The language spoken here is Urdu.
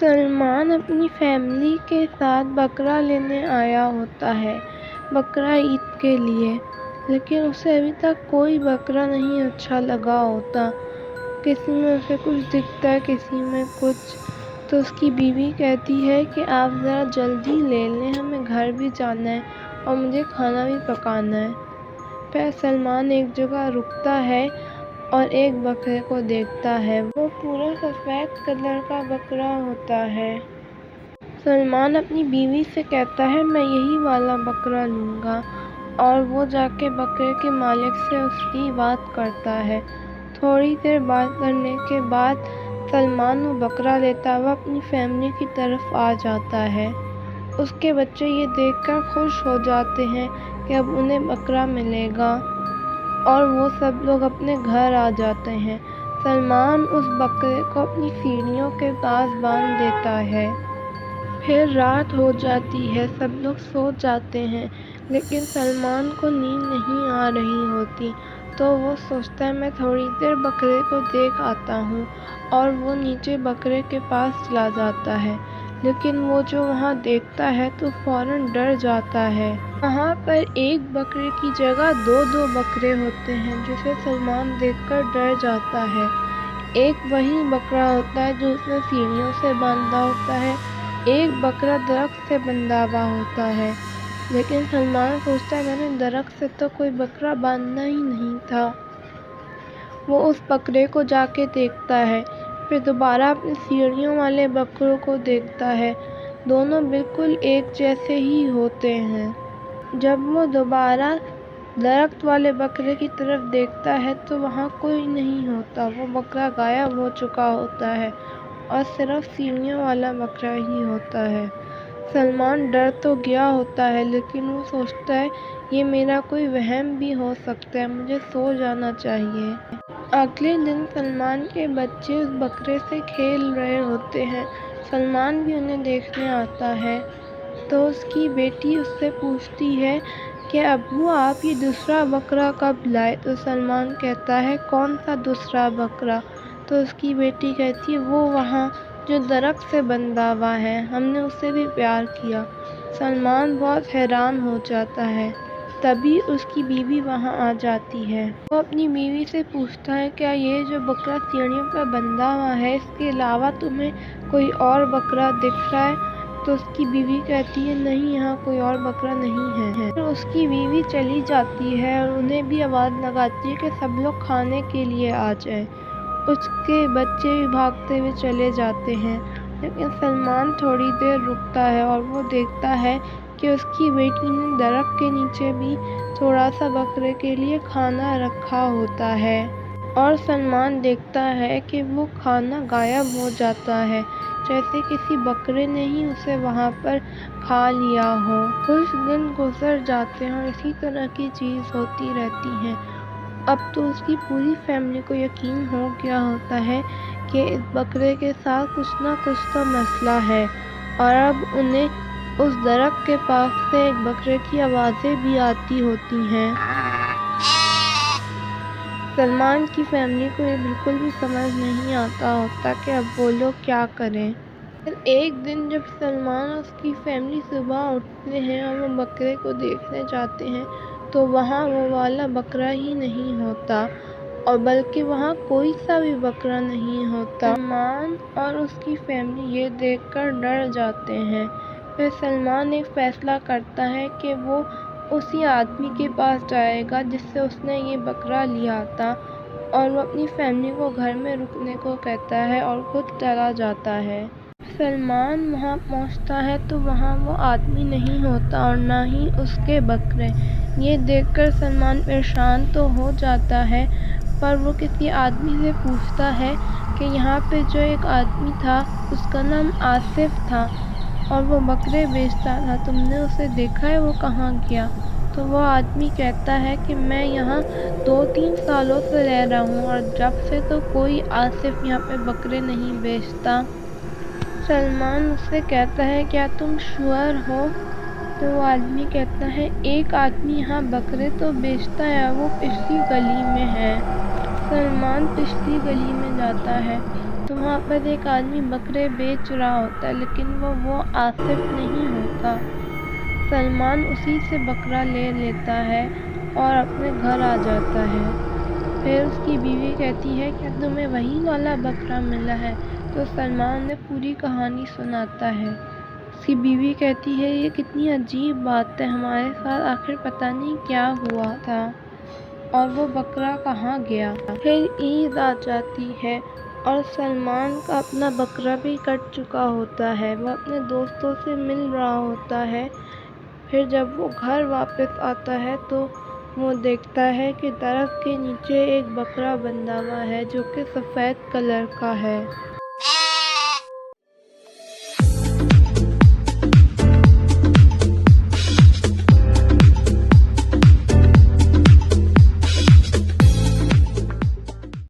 سلمان اپنی فیملی کے ساتھ بکرا لینے آیا ہوتا ہے بقرہ عید کے لیے، لیکن اسے ابھی تک کوئی بکرا نہیں اچھا لگا ہوتا۔ کسی میں اسے کچھ دکھتا ہے، کسی میں کچھ۔ تو اس کی بیوی کہتی ہے کہ آپ ذرا جلدی لے لیں، ہمیں گھر بھی جانا ہے اور مجھے کھانا بھی پکانا ہے۔ پھر سلمان ایک جگہ رکتا ہے اور ایک بکرے کو دیکھتا ہے، وہ پورا سفید کلر کا بکرا ہوتا ہے۔ سلمان اپنی بیوی سے کہتا ہے میں یہی والا بکرا لوں گا، اور وہ جا کے بکرے کے مالک سے اس کی بات کرتا ہے۔ تھوڑی دیر بات کرنے کے بعد سلمان وہ بکرا لیتا ہوا اپنی فیملی کی طرف آ جاتا ہے۔ اس کے بچے یہ دیکھ کر خوش ہو جاتے ہیں کہ اب انہیں بکرا ملے گا، اور وہ سب لوگ اپنے گھر آ جاتے ہیں۔ سلمان اس بکرے کو اپنی سیڑھیوں کے پاس باندھ دیتا ہے۔ پھر رات ہو جاتی ہے، سب لوگ سو جاتے ہیں، لیکن سلمان کو نیند نہیں آ رہی ہوتی، تو وہ سوچتا ہے میں تھوڑی دیر بکرے کو دیکھ آتا ہوں، اور وہ نیچے بکرے کے پاس چلا جاتا ہے۔ لیکن وہ جو وہاں دیکھتا ہے تو فوراً ڈر جاتا ہے۔ وہاں پر ایک بکرے کی جگہ دو بکرے ہوتے ہیں، جسے سلمان دیکھ کر ڈر جاتا ہے۔ ایک وہی بکرا ہوتا ہے جو اس نے سیڑھیوں سے باندھا ہوتا ہے، ایک بکرا درخت سے بندھا ہوا ہوتا ہے۔ لیکن سلمان سوچتا ہے میں نے درخت سے تو کوئی بکرا باندھا ہی نہیں تھا۔ وہ اس بکرے کو جا کے دیکھتا ہے، پھر دوبارہ اپنے سیڑھیوں والے بکروں کو دیکھتا ہے، دونوں بالکل ایک جیسے ہی ہوتے ہیں۔ جب وہ دوبارہ درخت والے بکرے کی طرف دیکھتا ہے تو وہاں کوئی نہیں ہوتا، وہ بکرا غائب ہو چکا ہوتا ہے اور صرف سیڑھیوں والا بکرا ہی ہوتا ہے۔ سلمان ڈر تو گیا ہوتا ہے، لیکن وہ سوچتا ہے یہ میرا کوئی وہم بھی ہو سکتا ہے، مجھے سو جانا چاہیے۔ اگلے دن سلمان کے بچے اس بکرے سے کھیل رہے ہوتے ہیں، سلمان بھی انہیں دیکھنے آتا ہے۔ تو اس کی بیٹی اس سے پوچھتی ہے کہ ابو آپ یہ دوسرا بکرا کب لائے؟ تو سلمان کہتا ہے کون سا دوسرا بکرا؟ تو اس کی بیٹی کہتی ہے وہ وہاں جو درخت سے بندھا ہوا ہے، ہم نے اسے بھی پیار کیا۔ سلمان بہت حیران ہو جاتا ہے، تبھی اس کی بیوی وہاں آ جاتی ہے۔ وہ اپنی بیوی سے پوچھتا ہے کیا یہ جو بکرا سیڑھیوں پر بندھا ہوا ہے، اس کے علاوہ تمہیں کوئی اور بکرا دکھ رہا ہے؟ تو اس کی بیوی کہتی ہے نہیں، یہاں کوئی اور بکرا نہیں ہے۔ پھر اس کی بیوی چلی جاتی ہے اور انہیں بھی آواز لگاتی ہے کہ سب لوگ کھانے کے لیے آ جائیں۔ اس کے بچے بھی بھاگتے ہوئے چلے جاتے ہیں، لیکن سلمان تھوڑی دیر رکتا ہے اور وہ دیکھتا ہے کہ اس کی بیٹی نے درخت کے نیچے بھی تھوڑا سا بکرے کے لیے کھانا رکھا ہوتا ہے، اور سلمان دیکھتا ہے کہ وہ کھانا غائب ہو جاتا ہے، جیسے کسی بکرے نے ہی اسے وہاں پر کھا لیا ہو۔ کچھ دن گزر جاتے ہیں اور اسی طرح کی چیز ہوتی رہتی ہے۔ اب تو اس کی پوری فیملی کو یقین ہو گیا ہوتا ہے کہ اس بکرے کے ساتھ کچھ نہ کچھ تو مسئلہ ہے، اور اب انہیں اس درخت کے پاس سے ایک بکرے کی آوازیں بھی آتی ہوتی ہیں۔ سلمان کی فیملی کو یہ بالکل بھی سمجھ نہیں آتا ہوتا کہ اب وہ لوگ کیا کریں۔ پھر ایک دن جب سلمان اور اس کی فیملی صبح اٹھتے ہیں اور وہ بکرے کو دیکھنے جاتے ہیں تو وہاں وہ والا بکرا ہی نہیں ہوتا، اور بلکہ وہاں کوئی سا بھی بکرا نہیں ہوتا۔ سلمان اور اس کی فیملی یہ دیکھ کر ڈر جاتے ہیں۔ پھر سلمان ایک فیصلہ کرتا ہے کہ وہ اسی آدمی کے پاس جائے گا جس سے اس نے یہ بکرا لیا تھا، اور وہ اپنی فیملی کو گھر میں رکنے کو کہتا ہے اور خود چلا جاتا ہے۔ سلمان وہاں پہنچتا ہے تو وہاں وہ آدمی نہیں ہوتا اور نہ ہی اس کے بکرے۔ یہ دیکھ کر سلمان پریشان تو ہو جاتا ہے، پر وہ کسی آدمی سے پوچھتا ہے کہ یہاں پہ جو ایک آدمی تھا اس کا نام آصف تھا اور وہ بکرے بیچتا تھا، تم نے اسے دیکھا ہے وہ کہاں گیا؟ تو وہ آدمی کہتا ہے کہ میں یہاں 2-3 سالوں سے رہ رہا ہوں اور جب سے تو کوئی آصف یہاں پہ بکرے نہیں بیچتا۔ سلمان اس سے کہتا ہے کیا تم شوئر ہو؟ تو وہ آدمی کہتا ہے ایک آدمی یہاں بکرے تو بیچتا ہے، وہ پچھلی گلی میں ہے۔ سلمان پچھلی گلی میں جاتا ہے تو وہاں پر ایک آدمی بکرے بیچ رہا ہوتا ہے، لیکن وہ آصف نہیں ہوتا۔ سلمان اسی سے بکرا لے لیتا ہے اور اپنے گھر آ جاتا ہے۔ پھر اس کی بیوی کہتی ہے کہ تمہیں وہی والا بکرا ملا ہے؟ تو سلمان انہیں پوری کہانی سناتا ہے۔ اس کی بیوی کہتی ہے یہ کتنی عجیب بات ہے، ہمارے ساتھ آخر پتہ نہیں کیا ہوا تھا اور وہ بکرا کہاں گیا۔ پھر عید آ جاتی ہے اور سلمان کا اپنا بکرا بھی کٹ چکا ہوتا ہے، وہ اپنے دوستوں سے مل رہا ہوتا ہے۔ پھر جب وہ گھر واپس آتا ہے تو وہ دیکھتا ہے کہ درخت کے نیچے ایک بکرا بندھا ہوا ہے جو کہ سفید کلر کا ہے۔